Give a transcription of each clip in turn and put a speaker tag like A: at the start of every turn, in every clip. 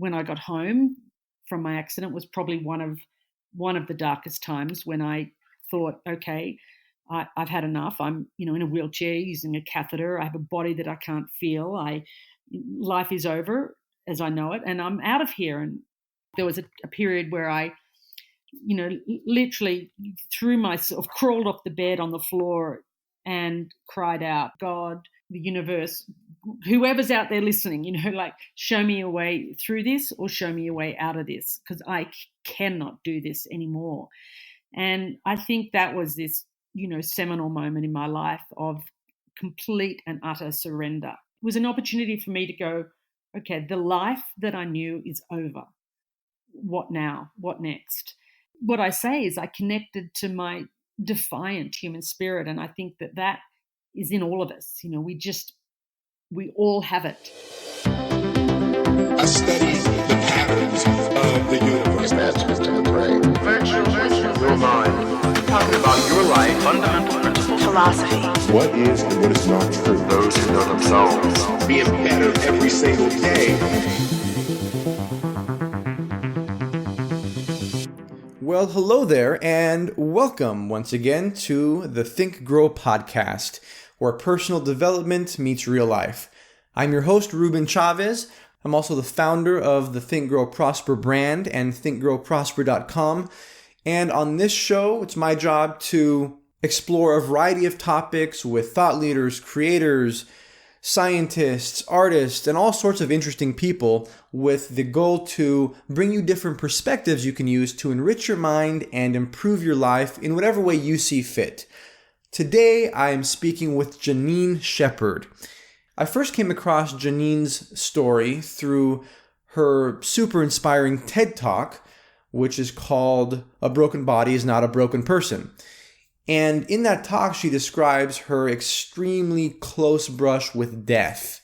A: when I got home from my accident was probably one of the darkest times when I thought, okay, I've had enough. I'm, in a wheelchair using a catheter. I have a body that I can't feel. Life is over as I know it, and I'm out of here. And there was a period where I, literally threw myself, crawled off the bed on the floor and cried out, God, the universe, whoever's out there listening, show me a way through this or show me a way out of this, because I cannot do this anymore. And I think that was this, seminal moment in my life of complete and utter surrender. It was an opportunity for me to go, okay, the life that I knew is over. What now? What next? What I say is I connected to my defiant human spirit. And I think that is in all of us. We all have it.
B: I study the patterns of the universe.
C: Messages to the brain.
D: Virtual. Your mind. Talking about your life. Fundamental principles.
E: Philosophy.
B: What is and what is not true.
D: Those who know themselves.
B: Being better every single day.
F: Well, hello there, and welcome once again to the Think Grow podcast, where personal development meets real life. I'm your host, Ruben Chavez. I'm also the founder of the Think Grow Prosper brand and thinkgrowprosper.com. And on this show, it's my job to explore a variety of topics with thought leaders, creators, scientists, artists, and all sorts of interesting people with the goal to bring you different perspectives you can use to enrich your mind and improve your life in whatever way you see fit. Today, I am speaking with Janine Shepherd. I first came across Janine's story through her super inspiring TED Talk, which is called A Broken Body is Not a Broken Person. And in that talk, she describes her extremely close brush with death.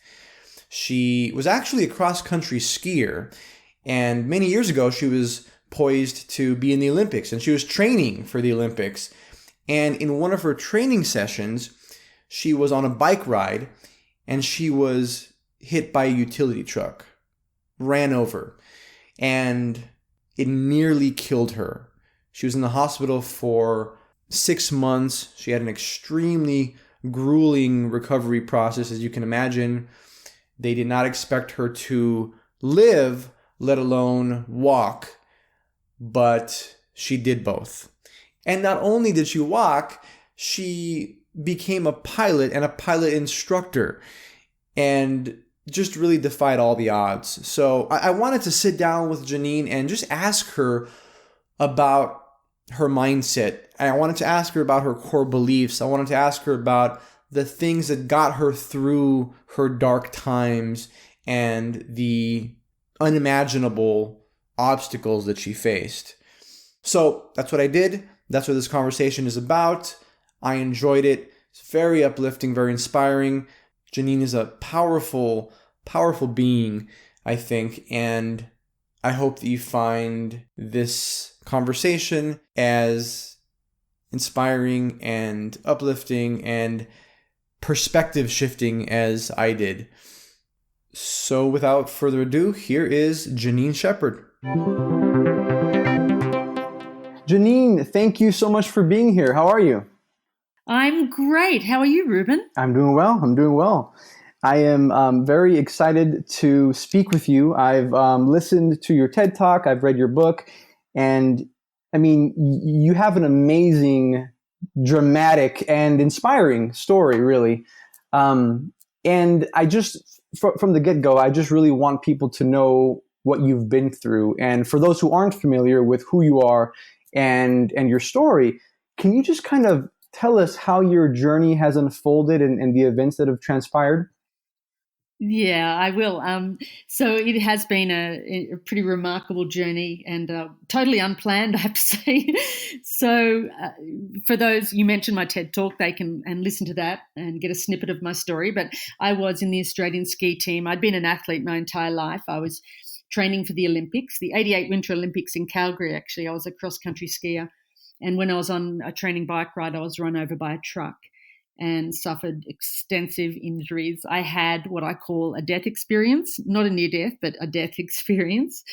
F: She was actually a cross-country skier, and many years ago, she was poised to be in the Olympics, and she was training for the Olympics. And in one of her training sessions, she was on a bike ride, and she was hit by a utility truck, ran over, and it nearly killed her. She was in the hospital for 6 months. She had an extremely grueling recovery process, as you can imagine. They did not expect her to live, let alone walk, but she did both. And not only did she walk, she became a pilot and a pilot instructor and just really defied all the odds. So I wanted to sit down with Janine and just ask her about her mindset. I wanted to ask her about her core beliefs. I wanted to ask her about the things that got her through her dark times and the unimaginable obstacles that she faced. So that's what I did. That's what this conversation is about. I enjoyed it. It's very uplifting, very inspiring. Janine is a powerful, powerful being, I think, and I hope that you find this conversation as inspiring and uplifting and perspective shifting as I did. So without further ado, here is Janine Shepherd. Janine, thank you so much for being here. How are you?
A: I'm great. How are you, Ruben?
F: I'm doing well. I am very excited to speak with you. I've listened to your TED Talk. I've read your book. And I mean, you have an amazing, dramatic, and inspiring story, really. And I just, from the get-go, I just really want people to know what you've been through. And for those who aren't familiar with who you are and your story, can you just kind of tell us how your journey has unfolded and the events that have transpired?
A: Yeah, I will. So it has been a pretty remarkable journey and totally unplanned, I have to say. So for those, you mentioned my TED Talk, they can and listen to that and get a snippet of my story. But I was in the Australian ski team. I'd been an athlete my entire life. I was training for the Olympics, the 88 Winter Olympics in Calgary, actually. I was a cross-country skier. And when I was on a training bike ride, I was run over by a truck. and suffered extensive injuries. I had what I call a death experience, not a near death, but a death experience.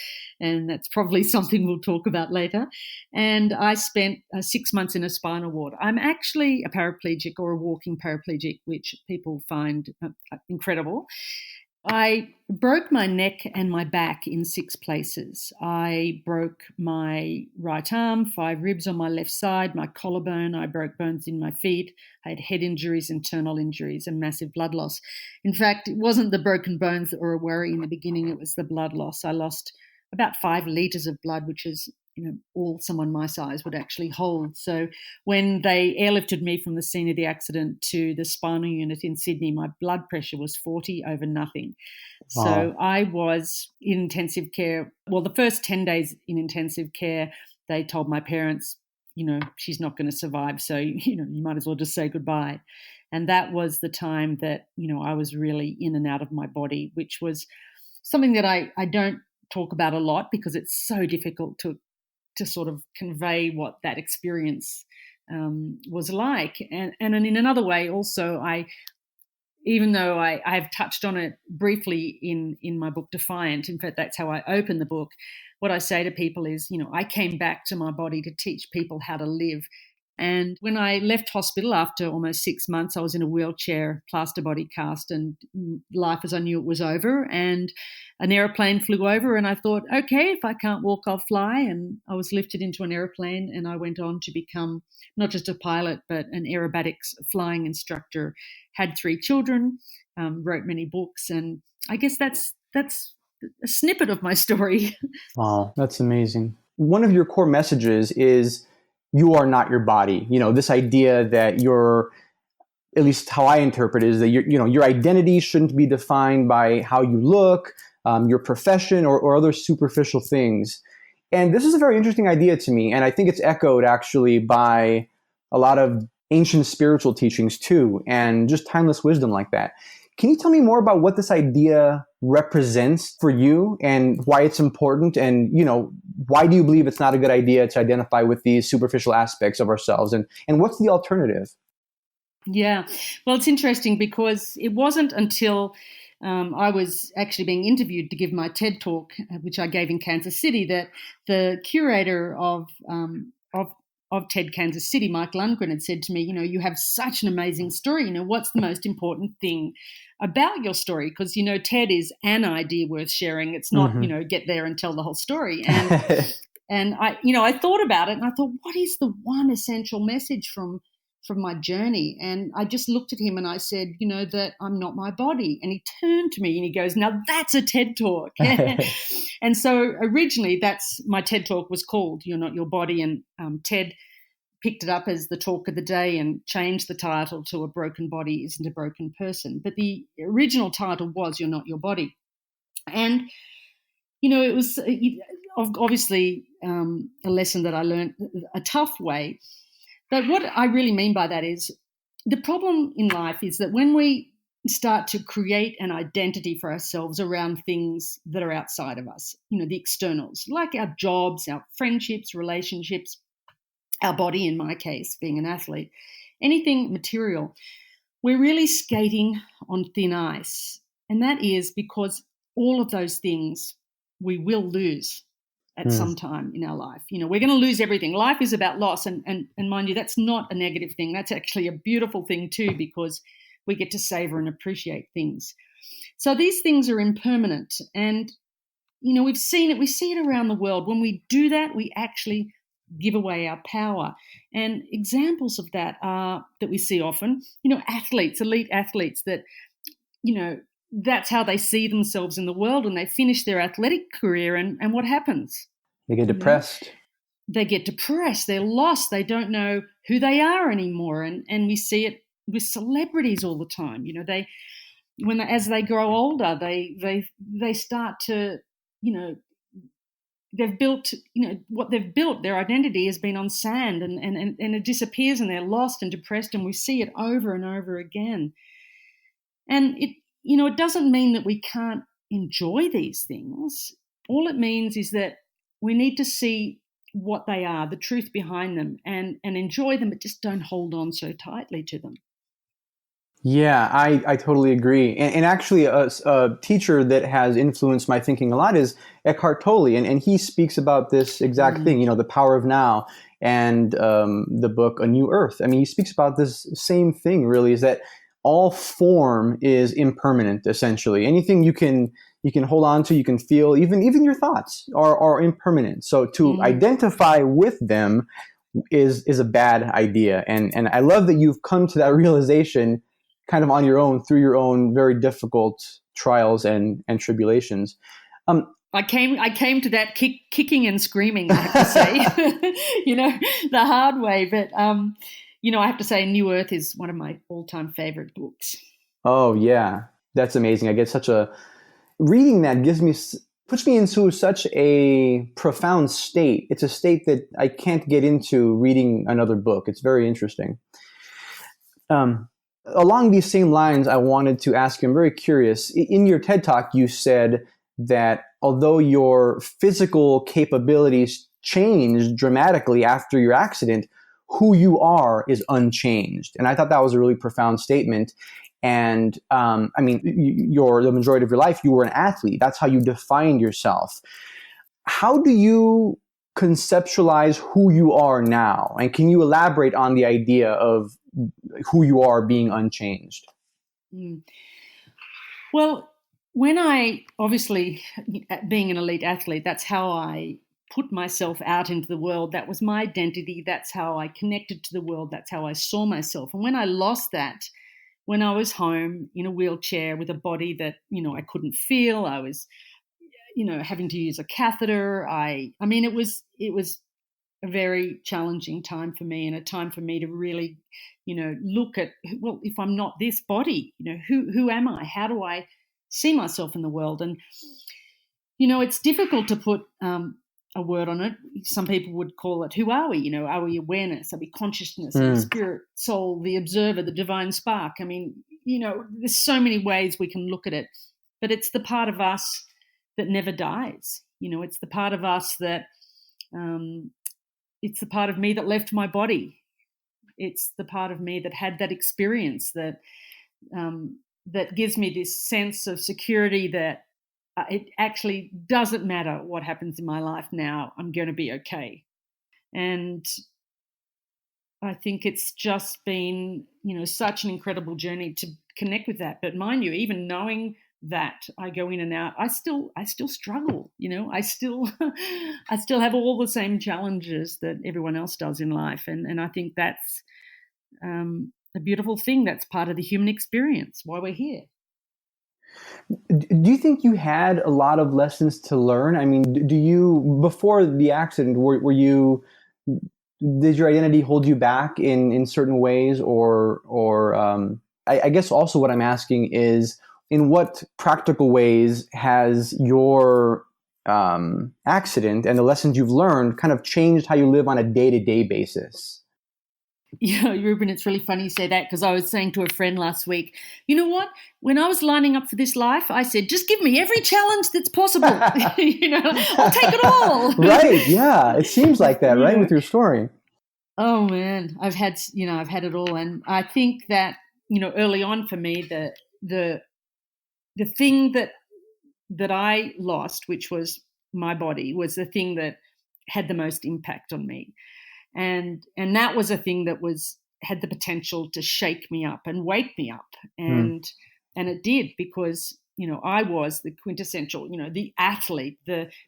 A: And that's probably something we'll talk about later. And I spent 6 months in a spinal ward. I'm actually a paraplegic or a walking paraplegic, which people find incredible. I broke my neck and my back in 6 places. I broke my right arm, 5 ribs on my left side, my collarbone. I broke bones in my feet. I had head injuries, internal injuries, and massive blood loss. In fact, it wasn't the broken bones that were a worry in the beginning. It was the blood loss. I lost about 5 litres of blood, which is all someone my size would actually hold. So when they airlifted me from the scene of the accident to the spinal unit in Sydney, my blood pressure was 40 over nothing. Wow. So I was in intensive care. Well, the first 10 days in intensive care, they told my parents, she's not going to survive. So, you might as well just say goodbye. And that was the time that, I was really in and out of my body, which was something that I don't talk about a lot because it's so difficult to sort of convey what that experience was like. And in another way also, even though I've touched on it briefly in my book Defiance, in fact, that's how I open the book, what I say to people is, I came back to my body to teach people how to live. And when I left hospital after almost 6 months, I was in a wheelchair, plaster body cast, and life as I knew it was over. And an aeroplane flew over, and I thought, okay, if I can't walk, I'll fly. And I was lifted into an aeroplane, and I went on to become not just a pilot, but an aerobatics flying instructor. Had 3 children, wrote many books, and I guess that's a snippet of my story.
F: Wow, that's amazing. One of your core messages is you are not your body. This idea that you're, at least how I interpret it, is that your identity shouldn't be defined by how you look, your profession, or other superficial things. And this is a very interesting idea to me. And I think it's echoed actually by a lot of ancient spiritual teachings too, and just timeless wisdom like that. Can you tell me more about what this idea represents for you and why it's important? And, why do you believe it's not a good idea to identify with these superficial aspects of ourselves? And what's the alternative?
A: Yeah, well, it's interesting because it wasn't until I was actually being interviewed to give my TED talk, which I gave in Kansas City, that the curator of TED Kansas City, Mike Lundgren, had said to me, you have such an amazing story. What's the most important thing about your story? Because, TED is an idea worth sharing. It's not, get there and tell the whole story. And and I thought about it and I thought, what is the one essential message from my journey? And I just looked at him and I said, that I'm not my body. And he turned to me and he goes, now that's a TED talk. And so originally my TED talk was called You're Not Your Body. And TED picked it up as the talk of the day and changed the title to A Broken Body Isn't a Broken Person. But the original title was You're Not Your Body. And, it was obviously a lesson that I learned a tough way. But what I really mean by that is the problem in life is that when we start to create an identity for ourselves around things that are outside of us, the externals, like our jobs, our friendships, relationships, our body, in my case, being an athlete, anything material, we're really skating on thin ice. And that is because all of those things we will lose at some time in our life. We're going to lose everything. Life is about loss. And mind you, that's not a negative thing. That's actually a beautiful thing too, because we get to savor and appreciate things. So these things are impermanent. And, we've seen it. We see it around the world. When we do that, we actually give away our power. And examples of that are that we see often, athletes, elite athletes that, that's how they see themselves in the world, and they finish their athletic career, and what happens?
F: They get depressed.
A: They get depressed. They're lost. They don't know who they are anymore. And we see it with celebrities all the time. As they grow older, they start to, they've built, what they've built, their identity has been on sand and it disappears and they're lost and depressed, and we see it over and over again. And it doesn't mean that we can't enjoy these things. All it means is that we need to see what they are, the truth behind them, and enjoy them, but just don't hold on so tightly to them.
F: Yeah, I totally agree. And actually, a teacher that has influenced my thinking a lot is Eckhart Tolle. And he speaks about this exact thing, the power of now, and the book A New Earth. I mean, he speaks about this same thing, really, is that all form is impermanent, essentially. Anything you can hold on to, you can feel, even your thoughts are impermanent. So to identify with them is a bad idea. And I love that you've come to that realization kind of on your own through your own very difficult trials and tribulations.
A: I came to that kicking and screaming, I have to say, the hard way. But, I have to say New Earth is one of my all-time favorite books.
F: Oh, yeah. That's amazing. I get reading that puts me into such a profound state. It's a state that I can't get into reading another book. It's very interesting. Along these same lines, I wanted to ask you, I'm very curious. In your TED Talk, you said that although your physical capabilities changed dramatically after your accident, who you are is unchanged. And I thought that was a really profound statement. And the majority of your life, you were an athlete. That's how you defined yourself. How do you conceptualize who you are now? And can you elaborate on the idea of who you are being unchanged?
A: Well, when obviously, being an elite athlete, that's how I put myself out into the world. That was my identity. That's how I connected to the world. That's how I saw myself. And when I lost that, when I was home in a wheelchair with a body that, I couldn't feel, I was, having to use a catheter. It was a very challenging time for me, and a time for me to really, look at, well, if I'm not this body, who am I? How do I see myself in the world? And, it's difficult to put a word on it. Some people would call it, who are we? Are we awareness? Are we consciousness? Are we spirit, soul, the observer, the divine spark? There's so many ways we can look at it, but it's the part of us that never dies. It's the part of us that, it's the part of me that left my body. It's the part of me that had that experience that gives me this sense of security that it actually doesn't matter what happens in my life now, I'm going to be okay. And I think it's just been, such an incredible journey to connect with that. But mind you, even knowing that I go in and out, I still struggle. I still have all the same challenges that everyone else does in life, and I think that's a beautiful thing. That's part of the human experience. Why we're here.
F: Do you think you had a lot of lessons to learn? I mean, do you, before the accident, did your identity hold you back in certain ways, or I guess also what I'm asking is, in what practical ways has your accident and the lessons you've learned kind of changed how you live on a day-to-day basis?
A: Yeah, Ruben, it's really funny you say that, because I was saying to a friend last week, you know what? When I was lining up for this life, I said, just give me every challenge that's possible. I'll take it all.
F: Right. Yeah. It seems like that, right? With your story.
A: Oh man, I've had it all. And I think that, early on for me, the thing that I lost, which was my body, was the thing that had the most impact on me. And that was a thing that had the potential to shake me up and wake me up. And it did, because, I was the quintessential, the athlete.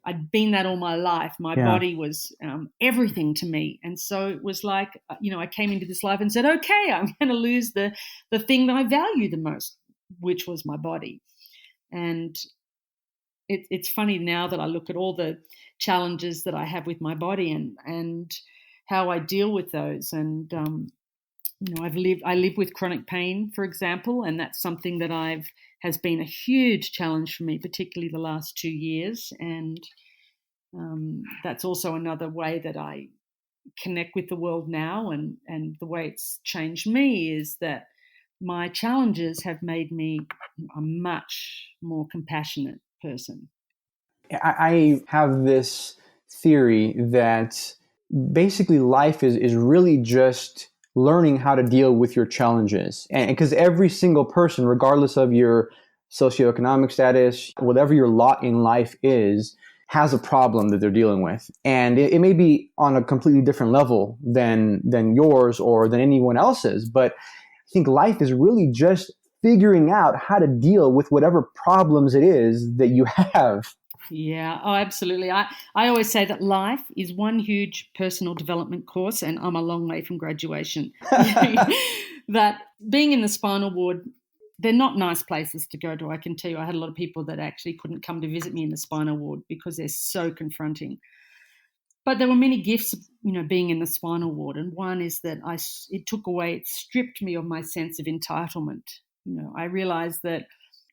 A: I'd been that all my life. My body was everything to me. And so it was like, I came into this life and said, okay, I'm going to lose the thing that I value the most, which was my body. And it's funny now that I look at all the challenges that I have with my body and how I deal with those. And, I live with chronic pain, for example, and that's something that has been a huge challenge for me, particularly the last 2 years. And that's also another way that I connect with the world now. And the way it's changed me is that my challenges have made me a much more compassionate person.
F: I have this theory that basically life is really just learning how to deal with your challenges. And because every single person, regardless of your socioeconomic status, whatever your lot in life is, has a problem that they're dealing with. And it may be on a completely different level than yours or than anyone else's. But I think life is really just figuring out how to deal with whatever problems it is that you have.
A: Yeah, oh, absolutely. I always say that life is one huge personal development course, and I'm a long way from graduation. That being in the spinal ward, they're not nice places to go to. I can tell you, I had a lot of people that actually couldn't come to visit me in the spinal ward because they're so confronting. But there were many gifts, being in the spinal ward, and one is that it stripped me of my sense of entitlement. I realized that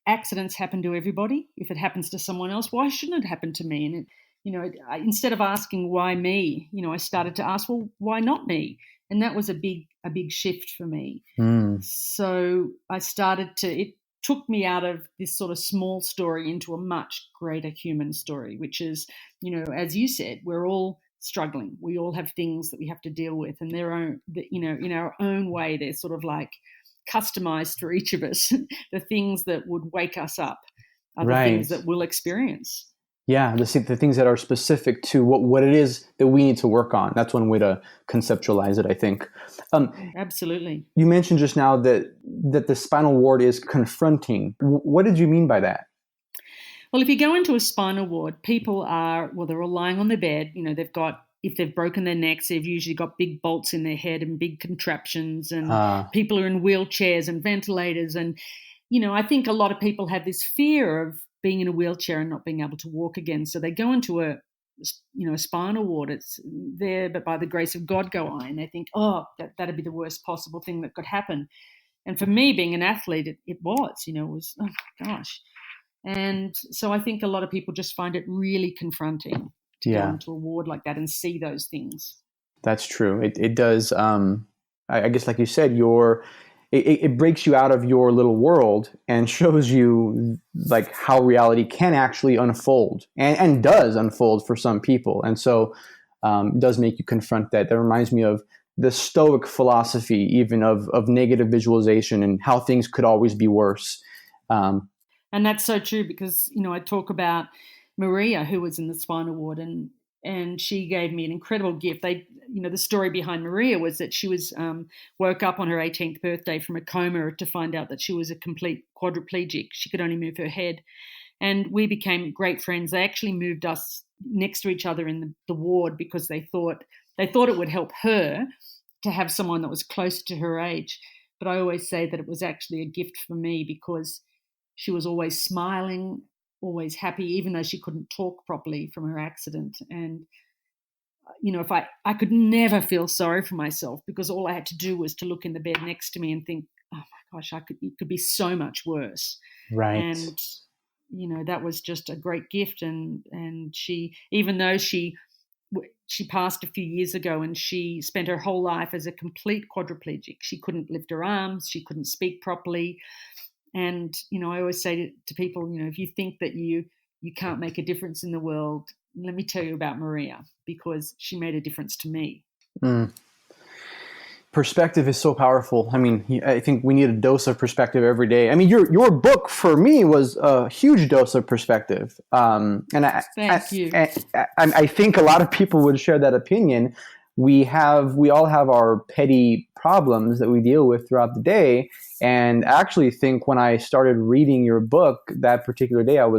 A: accidents happen to everybody. If it happens to someone else, why shouldn't it happen to me? And instead of asking why me, I started to ask, well, why not me? And that was a big shift for me. So I it took me out of this sort of small story into a much greater human story, which is, as you said, we're all struggling. We all have things that we have to deal with, and in our own way, they're sort of like customized for each of us. The things that would wake us up are the things that we'll experience.
F: Yeah, the things that are specific to what it is that we need to work on. That's one way to conceptualize it, I think.
A: Absolutely.
F: You mentioned just now that the spinal ward is confronting. What did you mean by that?
A: Well, if you go into a spinal ward, people they're all lying on their bed. If they've broken their necks, they've usually got big bolts in their head and big contraptions, and people are in wheelchairs and ventilators. And, I think a lot of people have this fear of being in a wheelchair and not being able to walk again. So they go into a spinal ward. It's there, but by the grace of God go I. And they think, that'd be the worst possible thing that could happen. And for me, being an athlete, it was, it was, oh my gosh. And so I think a lot of people just find it really confronting to go into a ward like that and see those things.
F: That's true. It does. I guess, like you said, it breaks you out of your little world and shows you like how reality can actually unfold and does unfold for some people. And so it does make you confront that. That reminds me of the Stoic philosophy, even of negative visualization and how things could always be worse.
A: And that's so true because, I talk about Maria, who was in the spinal ward, and she gave me an incredible gift. The story behind Maria was that she was woke up on her 18th birthday from a coma to find out that she was a complete quadriplegic. She could only move her head. And we became great friends. They actually moved us next to each other in the ward because they thought it would help her to have someone that was closer to her age. But I always say that it was actually a gift for me because she was always smiling, always happy, even though she couldn't talk properly from her accident. And, if I could never feel sorry for myself because all I had to do was to look in the bed next to me and think, oh my gosh, it could be so much worse.
F: Right.
A: And, that was just a great gift. And she, even though she passed a few years ago and she spent her whole life as a complete quadriplegic. She couldn't lift her arms. She couldn't speak properly. And, I always say to people, if you think that you can't make a difference in the world, let me tell you about Maria because she made a difference to me.
F: Perspective is so powerful. I mean, I think we need a dose of perspective every day. I mean, your book for me was a huge dose of perspective.
A: Thank you.
F: I think a lot of people would share that opinion. We all have our petty problems that we deal with throughout the day. And I actually think when I started reading your book that particular day, I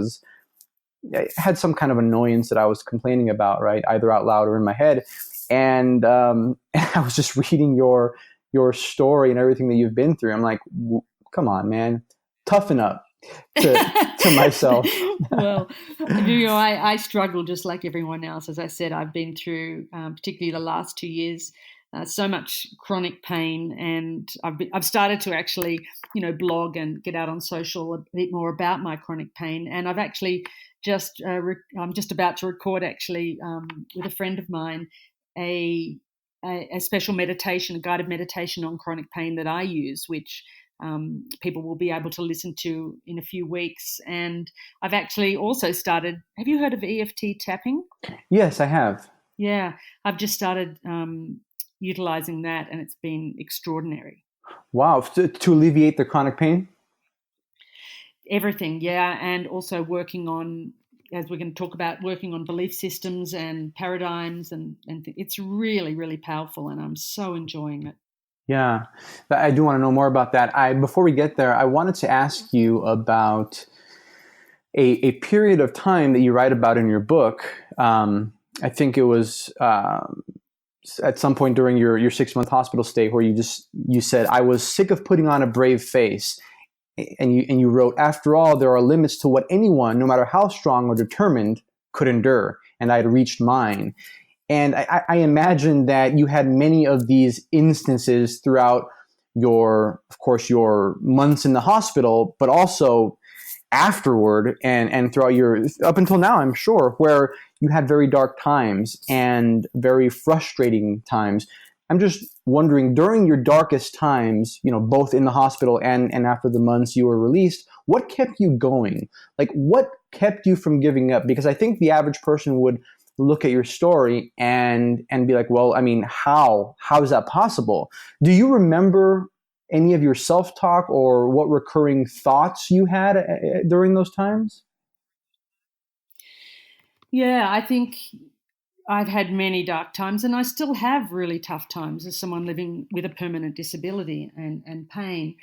F: had some kind of annoyance that I was complaining about, right? Either out loud or in my head. And I was just reading your story and everything that you've been through. I'm like, come on, man, toughen up to myself.
A: Well, I struggle just like everyone else. As I said, I've been through, particularly the last 2 years, so much chronic pain, and I've started to actually, blog and get out on social a bit more about my chronic pain. And I've actually I'm just about to record actually with a friend of mine a special meditation, a guided meditation on chronic pain that I use, which people will be able to listen to in a few weeks. And I've actually also started. Have you heard of EFT tapping?
F: Yes, I have.
A: Yeah, I've just started utilizing that, and it's been extraordinary.
F: Wow. To alleviate the chronic pain?
A: Everything, yeah. And also working on, as we're going to talk about, working on belief systems and paradigms. And it's really, really powerful. And I'm so enjoying it.
F: Yeah, I do want to know more about that. Before we get there, I wanted to ask you about a period of time that you write about in your book. I think it was at some point during your 6-month hospital stay where you said, "I was sick of putting on a brave face." And you wrote, "After all, there are limits to what anyone, no matter how strong or determined, could endure. And I had reached mine." And I imagine that you had many of these instances throughout of course, your months in the hospital, but also afterward and throughout up until now, I'm sure, where you had very dark times and very frustrating times. I'm just wondering, during your darkest times, both in the hospital and after the months you were released, what kept you going? Like, what kept you from giving up? Because I think the average person would look at your story and be like, well, I mean, how is that possible? Do you remember any of your self-talk or what recurring thoughts you had during those times?
A: Yeah, I think I've had many dark times, and I still have really tough times as someone living with a permanent disability and pain.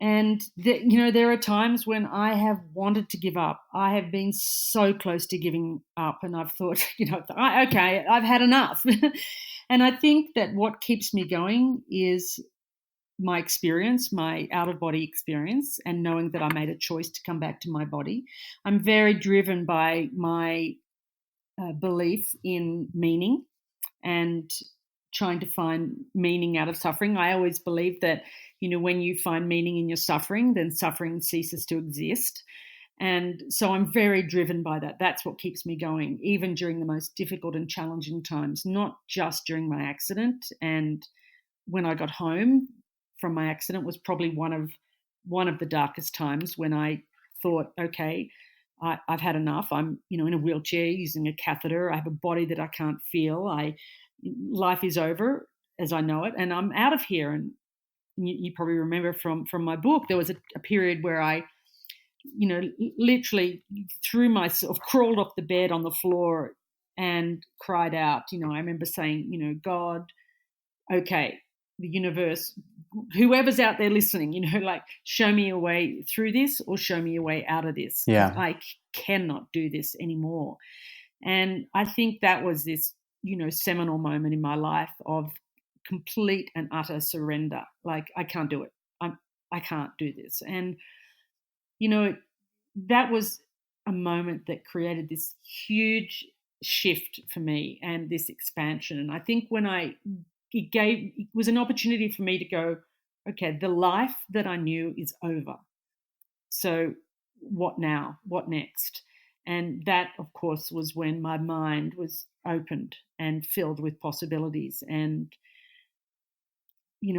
A: And there are times when I have wanted to give up. I have been so close to giving up, and I've thought, okay, I've had enough. And I think that what keeps me going is my experience, my out-of-body experience, and knowing that I made a choice to come back to my body. I'm very driven by my belief in meaning and trying to find meaning out of suffering. I always believe that, when you find meaning in your suffering, then suffering ceases to exist. And so I'm very driven by that. That's what keeps me going, even during the most difficult and challenging times, not just during my accident. And when I got home from my accident was probably one of the darkest times, when I thought, okay, I've had enough. I'm, in a wheelchair using a catheter. I have a body that I can't feel. Life is over as I know it, and I'm out of here. And you probably remember from my book, there was a period where I, literally threw myself, crawled off the bed on the floor and cried out. I remember saying, God, okay, the universe, whoever's out there listening, show me a way through this or show me a way out of this.
F: Yeah.
A: I cannot do this anymore. And I think that was this, seminal moment in my life of complete and utter surrender. Like, I can't do it. I can't do this. And, that was a moment that created this huge shift for me and this expansion. And I think it was an opportunity for me to go, okay, the life that I knew is over. So what now? What next? And that, of course, was when my mind was opened and filled with possibilities. And,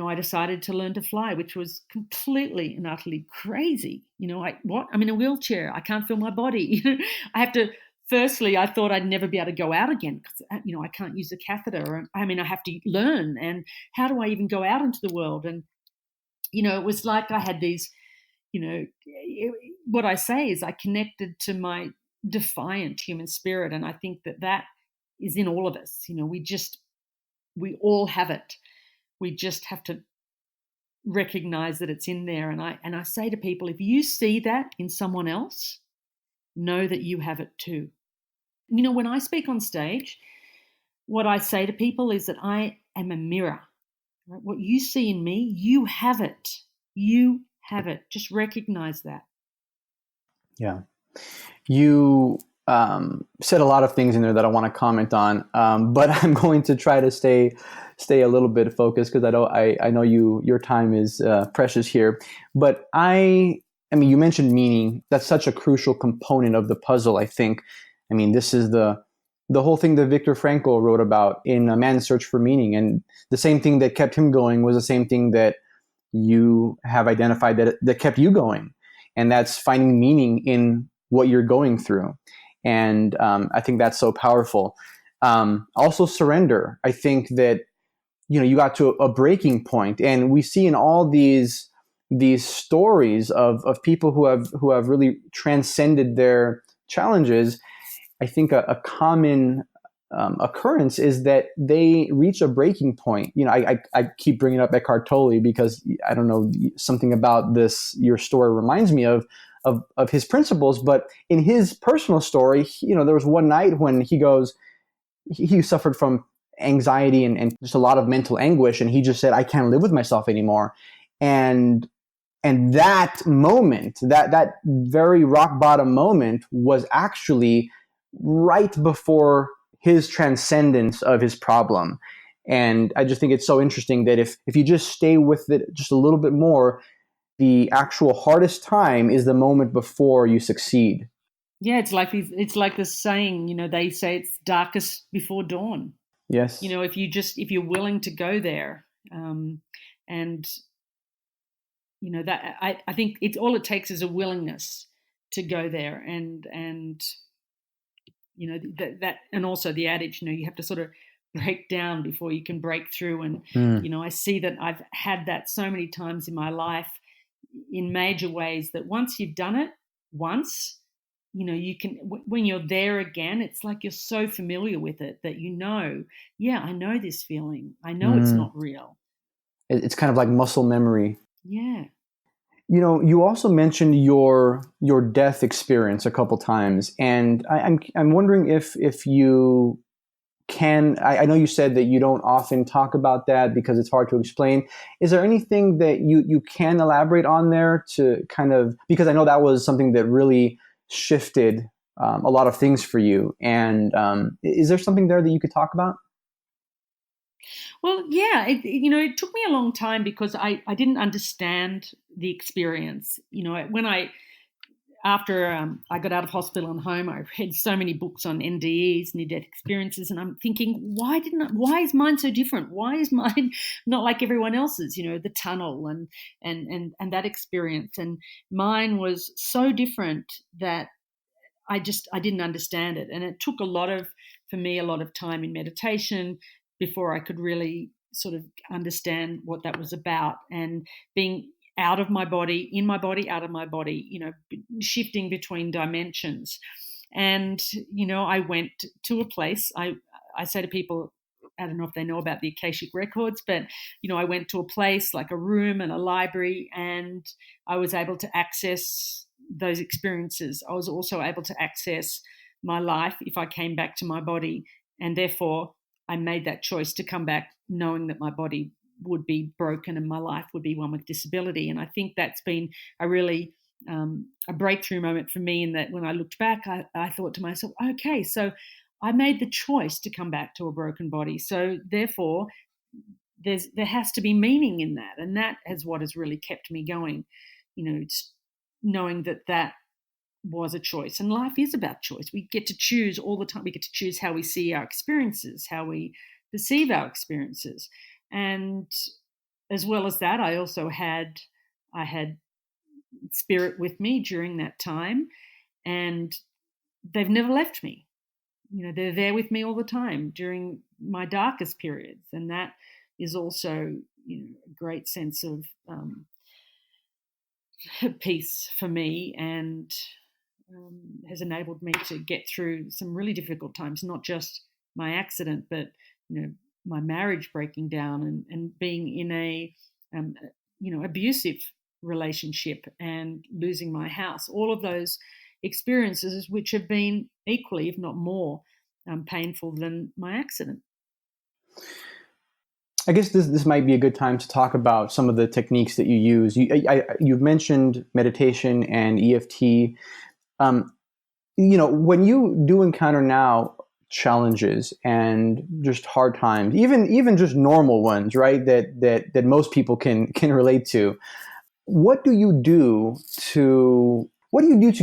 A: I decided to learn to fly, which was completely and utterly crazy. I'm in a wheelchair. I can't feel my body. Firstly, I thought I'd never be able to go out again because, I can't use a catheter. I have to learn. And how do I even go out into the world? And, it was like I had these, what I say is I connected to my defiant human spirit. And I think that is in all of us. We all have it. We just have to recognize that it's in there. And I say to people, if you see that in someone else, know that you have it too. When I speak on stage, what I say to people is that I am a mirror. Right? What you see in me, you have it. You have it. Just recognize that.
F: Yeah. You said a lot of things in there that I want to comment on, but I'm going to try to stay a little bit focused because I know your time is precious here. But you mentioned meaning. That's such a crucial component of the puzzle, I think. This is the whole thing that Viktor Frankl wrote about in A Man's Search for Meaning. And the same thing that kept him going was the same thing that you have identified that kept you going. And that's finding meaning in what you're going through. And I think that's so powerful. Also surrender. I think that you got to a breaking point. And we see in all these stories of people who have really transcended their challenges, I think a common occurrence is that they reach a breaking point. I keep bringing up Eckhart Tolle because I don't know, something about your story reminds me of his principles. But in his personal story, there was one night when he suffered from anxiety and just a lot of mental anguish, and he just said, I can't live with myself anymore. And that moment, that very rock bottom moment, was actually right before his transcendence of his problem. And I just think it's so interesting that if you just stay with it just a little bit more, the actual hardest time is the moment before you succeed.
A: Yeah, it's like this saying, they say it's darkest before dawn.
F: Yes.
A: If you're willing to go there, and that I think it's all it takes is a willingness to go there, and that and also the adage, you have to sort of break down before you can break through. And I see that I've had that so many times in my life in major ways, that once you've done it once, you can, when you're there again, it's like you're so familiar with it that yeah, I know this feeling. I know it's not real.
F: It's kind of like muscle memory.
A: Yeah.
F: You also mentioned your death experience a couple times, and I'm wondering if you can. I know you said that you don't often talk about that because it's hard to explain. Is there anything that you can elaborate on there to kind of, because I know that was something that really shifted a lot of things for you, and is there something there that you could talk about?
A: Well, yeah, it took me a long time because I didn't understand the experience. After I got out of hospital and home, I read so many books on NDEs, near-death experiences, and I'm thinking, why is mine so different? Why is mine not like everyone else's? The tunnel and that experience, and mine was so different that I didn't understand it, and it took for me a lot of time in meditation before I could really sort of understand what that was about, and being out of my body, in my body, out of my body, shifting between dimensions. And, I went to a place, I say to people, I don't know if they know about the Akashic Records, but, I went to a place like a room and a library, and I was able to access those experiences. I was also able to access my life if I came back to my body, and therefore I made that choice to come back knowing that my body would be broken and my life would be one with disability. And I think that's been a really a breakthrough moment for me, in that when I looked back, I thought to myself, okay, so I made the choice to come back to a broken body. So therefore, there has to be meaning in that. And that is what has really kept me going, knowing that was a choice. And life is about choice. We get to choose all the time. We get to choose how we see our experiences, how we perceive our experiences. And as well as that, I had spirit with me during that time, and they've never left me. They're there with me all the time during my darkest periods. And that is also, a great sense of peace for me, and has enabled me to get through some really difficult times, not just my accident, but my marriage breaking down, and being in a abusive relationship and losing my house. All of those experiences, which have been equally, if not more, painful than my accident.
F: I guess this might be a good time to talk about some of the techniques that you use. You've mentioned meditation and EFT. When you do encounter now challenges and just hard times, even just normal ones, right? That most people can relate to. What do you do to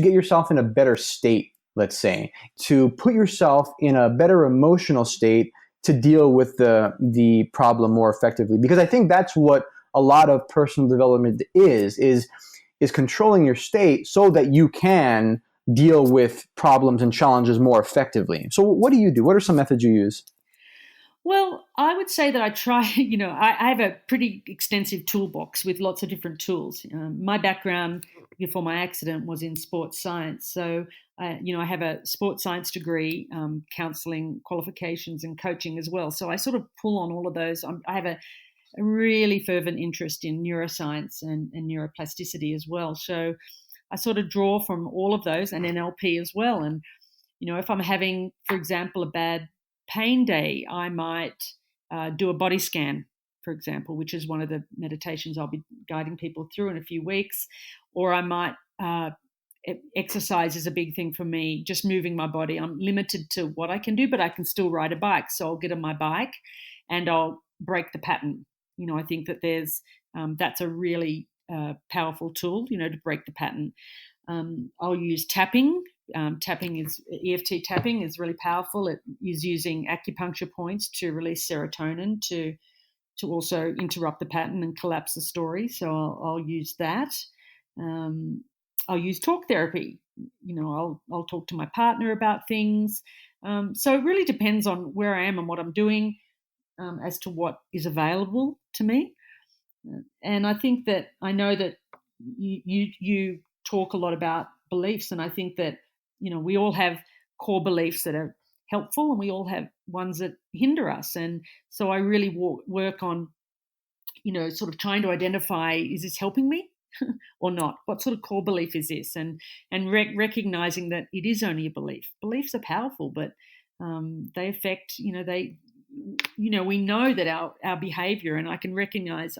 F: get yourself in a better state? Let's say, to put yourself in a better emotional state to deal with the problem more effectively, because I think that's what a lot of personal development is controlling your state so that you can deal with problems and challenges more effectively. So what do you do? What are some methods you use?
A: Well, I would say that I try, I have a pretty extensive toolbox with lots of different tools. My background before my accident was in sports science. So, I have a sports science degree, counseling qualifications and coaching as well. So I sort of pull on all of those. I have a really fervent interest in neuroscience and neuroplasticity as well. So I sort of draw from all of those and NLP as well. And, if I'm having, for example, a bad pain day, I might do a body scan, for example, which is one of the meditations I'll be guiding people through in a few weeks. Or I might, exercise is a big thing for me, just moving my body. I'm limited to what I can do, but I can still ride a bike. So I'll get on my bike and I'll break the pattern. I think that that's a really powerful tool, to break the pattern. I'll use tapping. EFT tapping is really powerful. It is using acupuncture points to release serotonin to also interrupt the pattern and collapse the story. So I'll use that. I'll use talk therapy. I'll talk to my partner about things. So it really depends on where I am and what I'm doing as to what is available to me. And I think that I know that you talk a lot about beliefs, and I think that we all have core beliefs that are helpful, and we all have ones that hinder us. And so I really work on, sort of trying to identify, is this helping me or not? What sort of core belief is this? And recognizing that it is only a belief. Beliefs are powerful, but they affect, we know that our behavior, and I can recognize,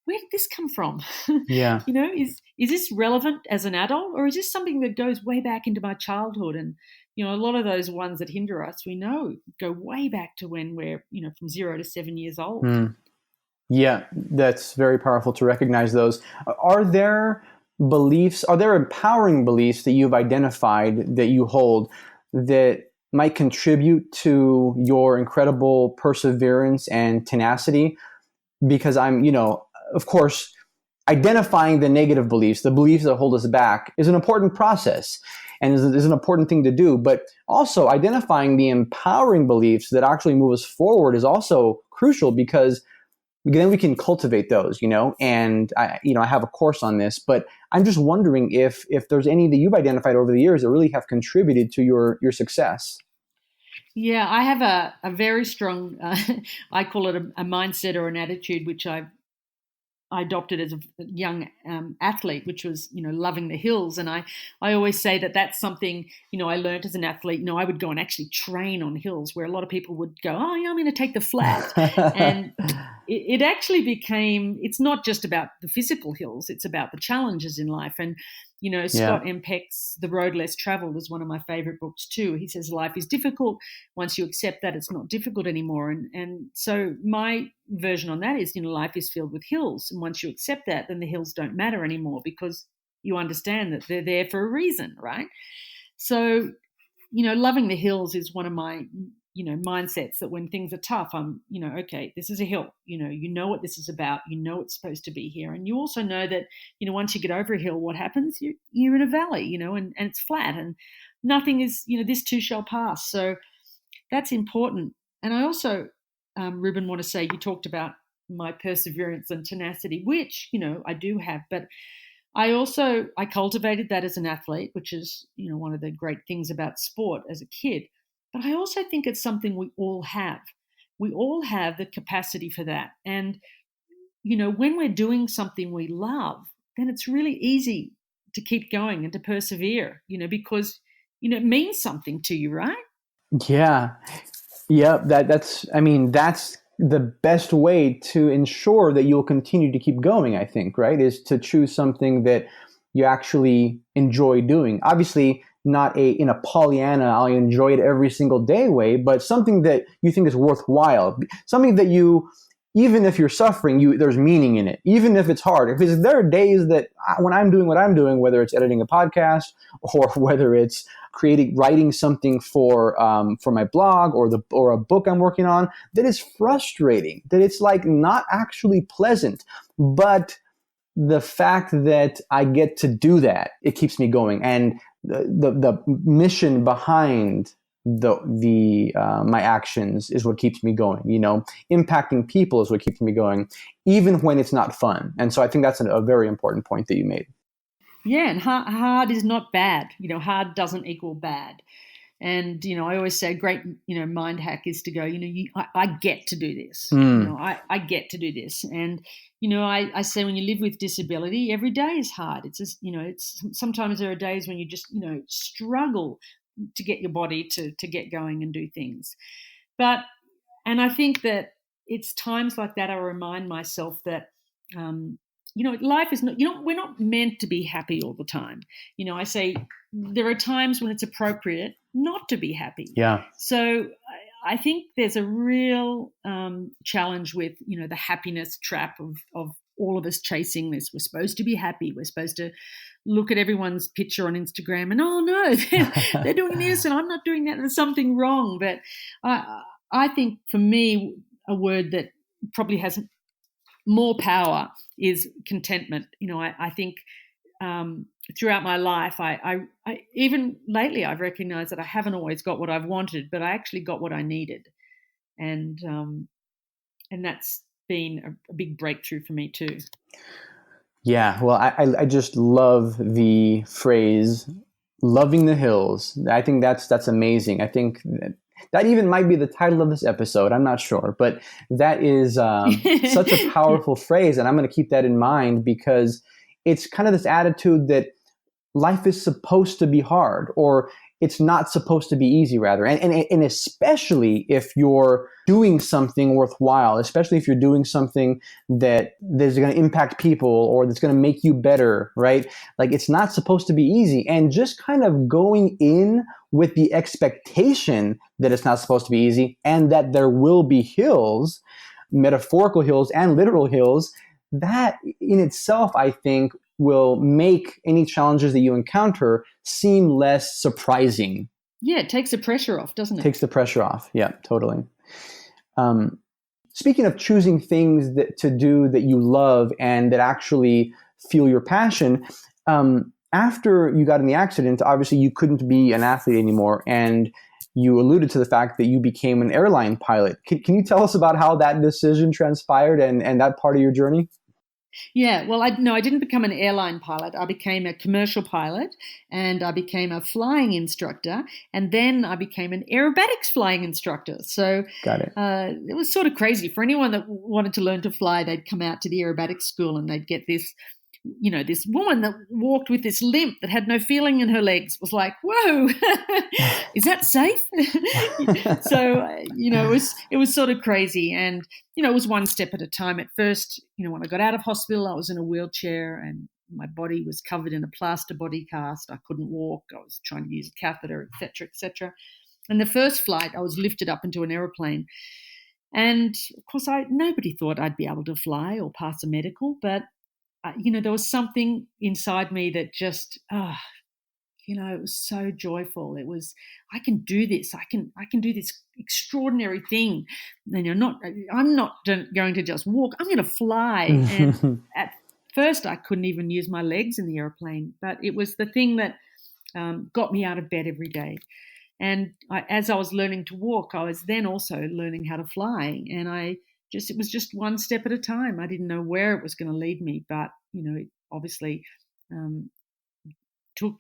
A: where did this come from?
F: Yeah.
A: Is this relevant as an adult, or is this something that goes way back into my childhood? And, a lot of those ones that hinder us, we know go way back to when we're, from 0 to 7 years old.
F: Yeah, that's very powerful to recognize those. Are there empowering beliefs that you've identified that you hold that might contribute to your incredible perseverance and tenacity? Because of course, identifying the negative beliefs, the beliefs that hold us back, is an important process and is an important thing to do. But also identifying the empowering beliefs that actually move us forward is also crucial, because then we can cultivate those, and I have a course on this, but I'm just wondering if there's any that you've identified over the years that really have contributed to your success.
A: Yeah, I have a very strong, I call it a mindset or an attitude, which I adopted as a young athlete, which was, loving the hills. And I always say that that's something, I learned as an athlete. I would go and actually train on hills where a lot of people would go, oh, yeah, I'm going to take the flat. And it actually became, it's not just about the physical hills, it's about the challenges in life. And, Scott M. Peck's The Road Less Traveled is one of my favorite books too. He says life is difficult. Once you accept that, it's not difficult anymore. And so my version on that is, life is filled with hills. And once you accept that, then the hills don't matter anymore, because you understand that they're there for a reason, right? So, loving the hills is one of my, mindsets, that when things are tough, I'm, okay, this is a hill, you know what this is about, it's supposed to be here. And you also know that, once you get over a hill, what happens? You're in a valley, and it's flat, and nothing is, this too shall pass. So that's important. And I also, Ruben, want to say, you talked about my perseverance and tenacity, which, I do have, but I cultivated that as an athlete, which is, one of the great things about sport as a kid. But I also think it's something we all have. We all have the capacity for that. And, when we're doing something we love, then it's really easy to keep going and to persevere, because, it means something to you, right?
F: Yeah. Yeah. That's the best way to ensure that you'll continue to keep going, I think, right? Is to choose something that you actually enjoy doing. Obviously, not in a Pollyanna, I'll enjoy it every single day way, but something that you think is worthwhile. Something that even if you're suffering, there's meaning in it. Even if it's hard. Because there are days that when I'm doing what I'm doing, whether it's editing a podcast or whether it's writing something for my blog or a book I'm working on, that is frustrating. That it's like not actually pleasant, but the fact that I get to do that, it keeps me going. And the mission behind the my actions is what keeps me going. Impacting people is what keeps me going, even when it's not fun. And so I think that's a very important point that you made.
A: Yeah, and hard is not bad. Hard doesn't equal bad. And, I always say a great, mind hack is to go, I get to do this. I get to do this. And, I say when you live with disability, every day is hard. It's just, sometimes there are days when you just, struggle to get your body to get going and do things. And I think that it's times like that I remind myself that, life is not, we're not meant to be happy all the time. I say there are times when it's appropriate not to be happy.
F: Yeah.
A: So I think there's a real challenge with, the happiness trap of all of us chasing this. We're supposed to be happy. We're supposed to look at everyone's picture on Instagram and, oh no, they're doing this and I'm not doing that. There's something wrong. But I think for me, a word that probably has more power is contentment. I think throughout my life, I even lately I've recognized that I haven't always got what I've wanted, but I actually got what I needed, and that's been a big breakthrough for me too.
F: Yeah, well, I just love the phrase "loving the hills." I think that's amazing. I think that even might be the title of this episode. I'm not sure, but that is such a powerful phrase, and I'm going to keep that in mind because it's kind of this attitude that life is supposed to be hard, or it's not supposed to be easy, rather. And especially if you're doing something worthwhile, especially if you're doing something that is going to impact people or that's going to make you better, right? Like, it's not supposed to be easy. And just kind of going in with the expectation that it's not supposed to be easy and that there will be hills, metaphorical hills and literal hills, that in itself, I think, will make any challenges that you encounter seem less surprising.
A: Yeah, it takes the pressure off, doesn't it?
F: Takes the pressure off. Yeah, totally. Speaking of choosing things to do that you love and that actually fuel your passion, after you got in the accident, obviously you couldn't be an athlete anymore, and you alluded to the fact that you became an airline pilot. Can you tell us about how that decision transpired and that part of your journey?
A: Yeah, well, I didn't become an airline pilot. I became a commercial pilot, and I became a flying instructor, and then I became an aerobatics flying instructor. So
F: Got it.
A: It was sort of crazy. For anyone that wanted to learn to fly, they'd come out to the aerobatics school and they'd get this, this woman that walked with this limp that had no feeling in her legs. Was like, whoa, is that safe? So, it was sort of crazy. And, it was one step at a time. At first, when I got out of hospital, I was in a wheelchair and my body was covered in a plaster body cast. I couldn't walk. I was trying to use a catheter, et cetera, et cetera. And the first flight, I was lifted up into an aeroplane. And, of course, nobody thought I'd be able to fly or pass a medical, but there was something inside me that just, it was so joyful. It was, I can do this. I can do this extraordinary thing. And I'm not going to just walk. I'm going to fly. And at first, I couldn't even use my legs in the airplane, but it was the thing that got me out of bed every day. And as I was learning to walk, I was then also learning how to fly. And it was just one step at a time. I didn't know where it was going to lead me, but, it obviously took,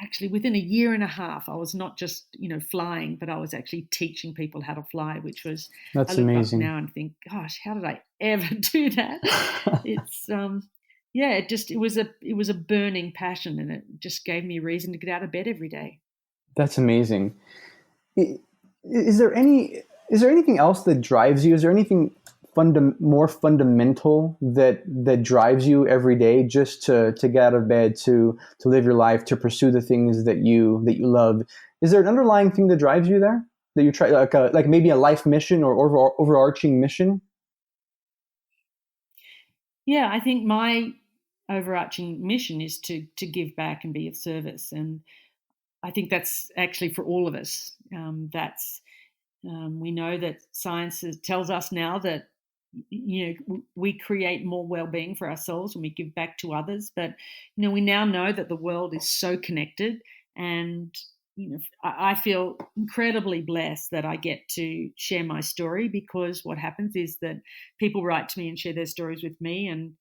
A: actually within a year and a half, I was not just, flying, but I was actually teaching people how to fly, which was,
F: that's
A: I look
F: amazing.
A: Back now and think, gosh, how did I ever do that? It's, it was a burning passion, and it just gave me a reason to get out of bed every day.
F: That's amazing. Is there anything else that drives you? Is there anything more fundamental that drives you every day, just to get out of bed, to live your life, to pursue the things that you love? Is there an underlying thing that drives you there, that you try, like maybe a life mission or overarching mission?
A: Yeah, I think my overarching mission is to give back and be of service, and I think that's actually for all of us. We know that science tells us now that we create more well-being for ourselves when we give back to others. But we now know that the world is so connected, and I feel incredibly blessed that I get to share my story, because what happens is that people write to me and share their stories with me, and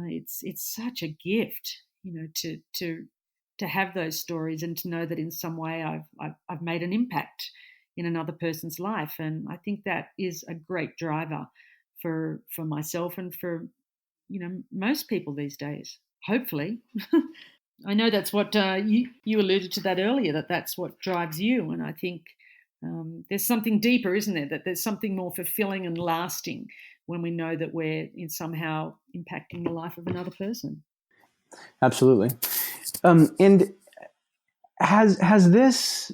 A: it's such a gift, to have those stories and to know that in some way I've made an impact in another person's life, and I think that is a great driver for myself and for most people these days. Hopefully. I know that's what you alluded to that earlier, that's what drives you. And I think there's something deeper, isn't there? That there's something more fulfilling and lasting when we know that we're somehow impacting the life of another person.
F: Absolutely. And has this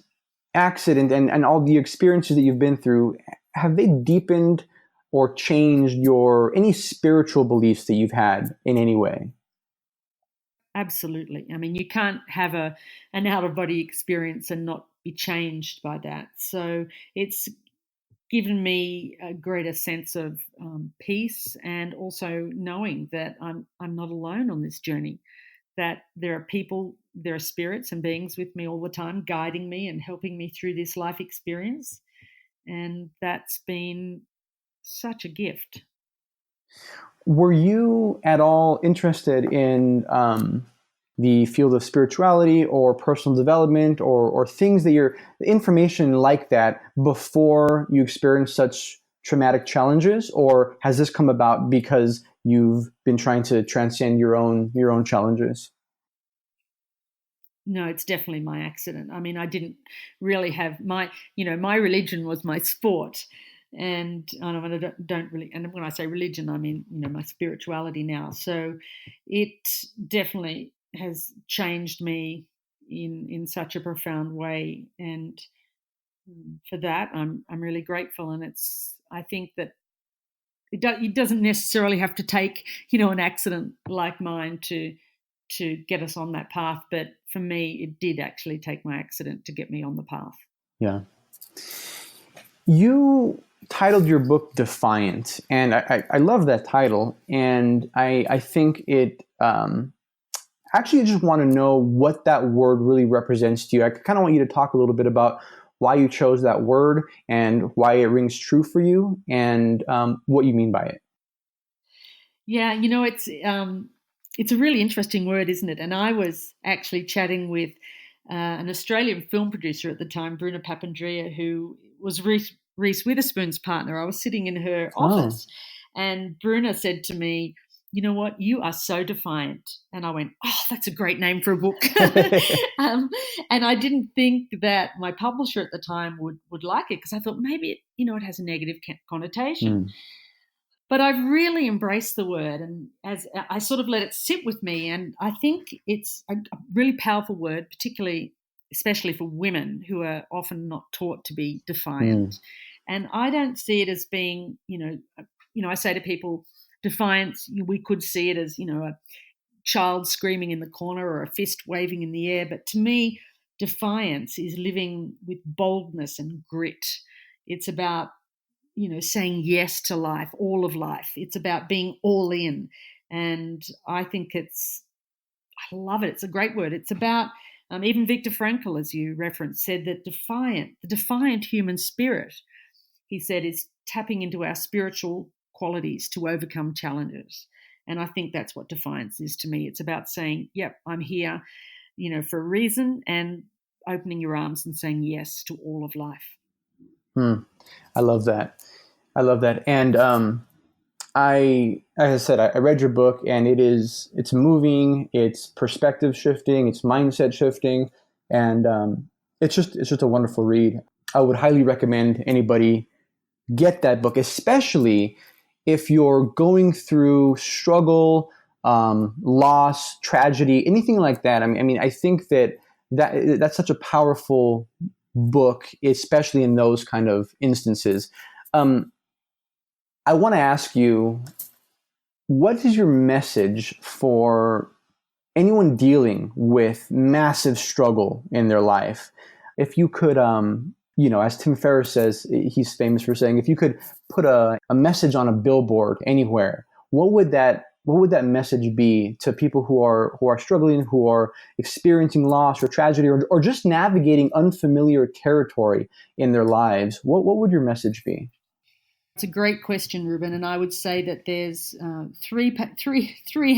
F: accident and all the experiences that you've been through, have they deepened or changed any spiritual beliefs that you've had in any way?
A: Absolutely. I mean, you can't have an out-of-body experience and not be changed by that. So it's given me a greater sense of peace, and also knowing that I'm not alone on this journey, that there are spirits and beings with me all the time, guiding me and helping me through this life experience. And that's been such a gift.
F: Were you at all interested in the field of spirituality or personal development or things that information like that before you experienced such traumatic challenges, or has this come about because you've been trying to transcend your own challenges?
A: No, it's definitely my accident. I mean, I didn't really have my religion was my sport. And I don't really, and when I say religion, I mean, my spirituality now. So it definitely has changed me in such a profound way. And for that, I'm really grateful. And I think that it doesn't necessarily have to take, an accident like mine to get us on that path. But for me, it did actually take my accident to get me on the path.
F: Yeah. You titled your book Defiance, and I love that title, and I think it actually just want to know what that word really represents to you. I kind of want you to talk a little bit about why you chose that word and why it rings true for you, and what you mean by it.
A: Yeah, it's a really interesting word, isn't it? And I was actually chatting with an Australian film producer at the time, Bruna Papandrea, who was Reese Witherspoon's partner. I was sitting in her office, and Bruna said to me, "You know what? You are so defiant." And I went, "Oh, that's a great name for a book." And I didn't think that my publisher at the time would like it, because I thought maybe it has a negative connotation. But I've really embraced the word, and as I sort of let it sit with me, and I think it's a really powerful word, especially for women who are often not taught to be defiant. And I don't see it as being, I say to people, defiance, we could see it as, a child screaming in the corner or a fist waving in the air. But to me, defiance is living with boldness and grit. It's about, saying yes to life, all of life. It's about being all in. And I think I love it. It's a great word. It's about, even Viktor Frankl, as you referenced, said that the defiant human spirit, he said, is tapping into our spiritual qualities to overcome challenges. And I think that's what defiance is to me. It's about saying, yep, I'm here, for a reason, and opening your arms and saying yes to all of life.
F: I love that. And as I said, I read your book, and it's moving, it's perspective shifting, it's mindset shifting, and it's just a wonderful read. I would highly recommend anybody get that book, especially if you're going through struggle, loss, tragedy, anything like that. I mean, I think that's such a powerful book, especially in those kind of instances. I want to ask you, what is your message for anyone dealing with massive struggle in their life? If you could, as Tim Ferriss says, he's famous for saying, if you could put a message on a billboard anywhere, what would that what would that message be to people who are struggling, who are experiencing loss or tragedy, or just navigating unfamiliar territory in their lives? What would your message be?
A: It's a great question, Ruben, and I would say that there's three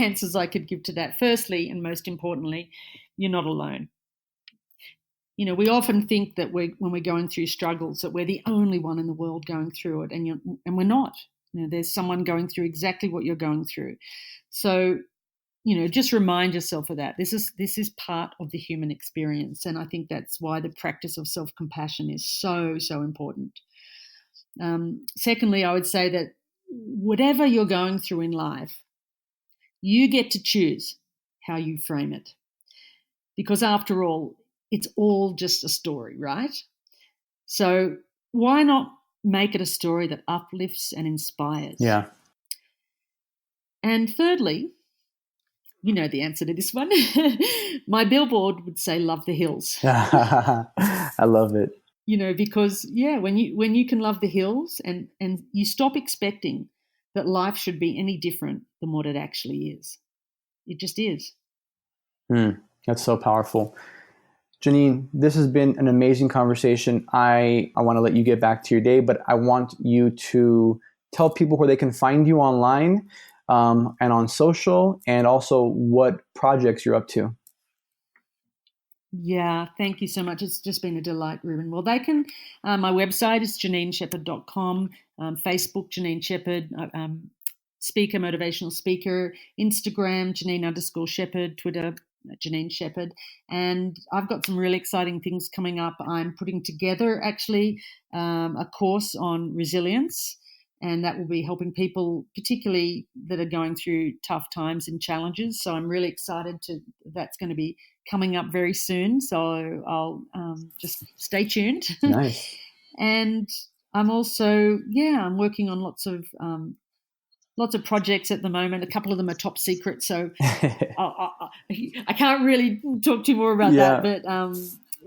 A: answers I could give to that. Firstly, and most importantly, you're not alone. You know, we often think that when we're going through struggles that we're the only one in the world going through it, and we're not. You know, there's someone going through exactly what you're going through. So, you know, just remind yourself of that. This is part of the human experience, and I think that's why the practice of self-compassion is so important. Secondly, I would say that whatever you're going through in life, you get to choose how you frame it, because after all, it's all just a story, right? So why not make it a story that uplifts and inspires?
F: Yeah.
A: And thirdly, you know the answer to this one. My billboard would say, "Love the hills."
F: I love it.
A: You know, because when you can love the hills and you stop expecting that life should be any different than what it actually is. It just is.
F: That's so powerful. Janine, this has been an amazing conversation. I want to let you get back to your day, but I want you to tell people where they can find you online and on social, and also what projects you're up to.
A: Yeah, thank you so much. It's just been a delight, Ruben. Well, they can, my website is janineshepard.com, Facebook, Janine Shepherd, speaker, motivational speaker, Instagram, Janine_Shepherd, Twitter, Janine Shepherd. And I've got some really exciting things coming up. I'm putting together actually a course on resilience, and that will be helping people, particularly that are going through tough times and challenges. So I'm really excited that's going to be coming up very soon. So I'll just stay tuned.
F: Nice.
A: And I'm also, I'm working on lots of projects at the moment. A couple of them are top secret, so I can't really talk too more about that.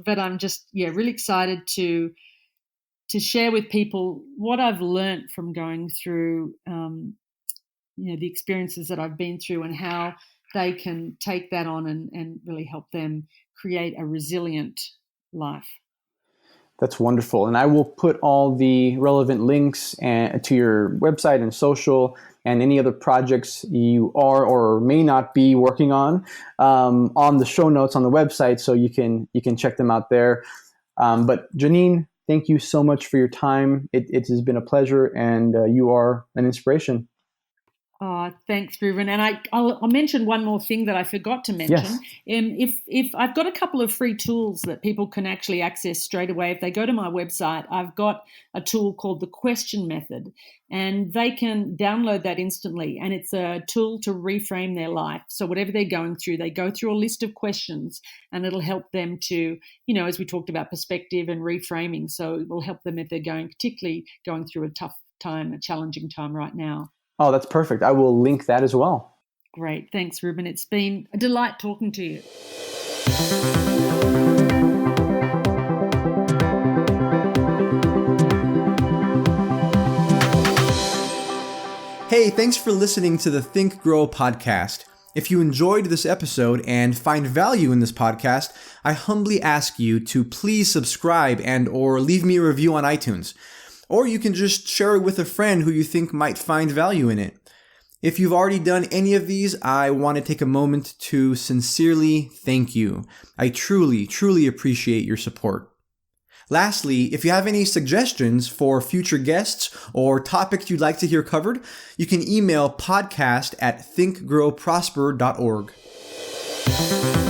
A: But I'm just really excited to share with people what I've learned from going through the experiences that I've been through, and how they can take that on and really help them create a resilient life.
F: That's wonderful. And I will put all the relevant links to your website and social and any other projects you are or may not be working on the show notes on the website, so you can check them out there. But Janine, thank you so much for your time. It has been a pleasure, and you are an inspiration.
A: Thanks, Ruben. And I'll mention one more thing that I forgot to mention.
F: Yes.
A: If I've got a couple of free tools that people can actually access straight away. If they go to my website, I've got a tool called the question method, and they can download that instantly. And it's a tool to reframe their life. So whatever they're going through, they go through a list of questions, and it'll help them to, as we talked about, perspective and reframing. So it will help them if they're particularly going through a tough time, a challenging time right now.
F: Oh, that's perfect. I will link that as well.
A: Great. Thanks, Ruben. It's been a delight talking to you.
F: Hey, thanks for listening to the Think Grow podcast. If you enjoyed this episode and find value in this podcast, I humbly ask you to please subscribe or leave me a review on iTunes. Or you can just share it with a friend who you think might find value in it. If you've already done any of these, I want to take a moment to sincerely thank you. I truly, truly appreciate your support. Lastly, if you have any suggestions for future guests or topics you'd like to hear covered, you can email podcast@thinkgrowprosper.org.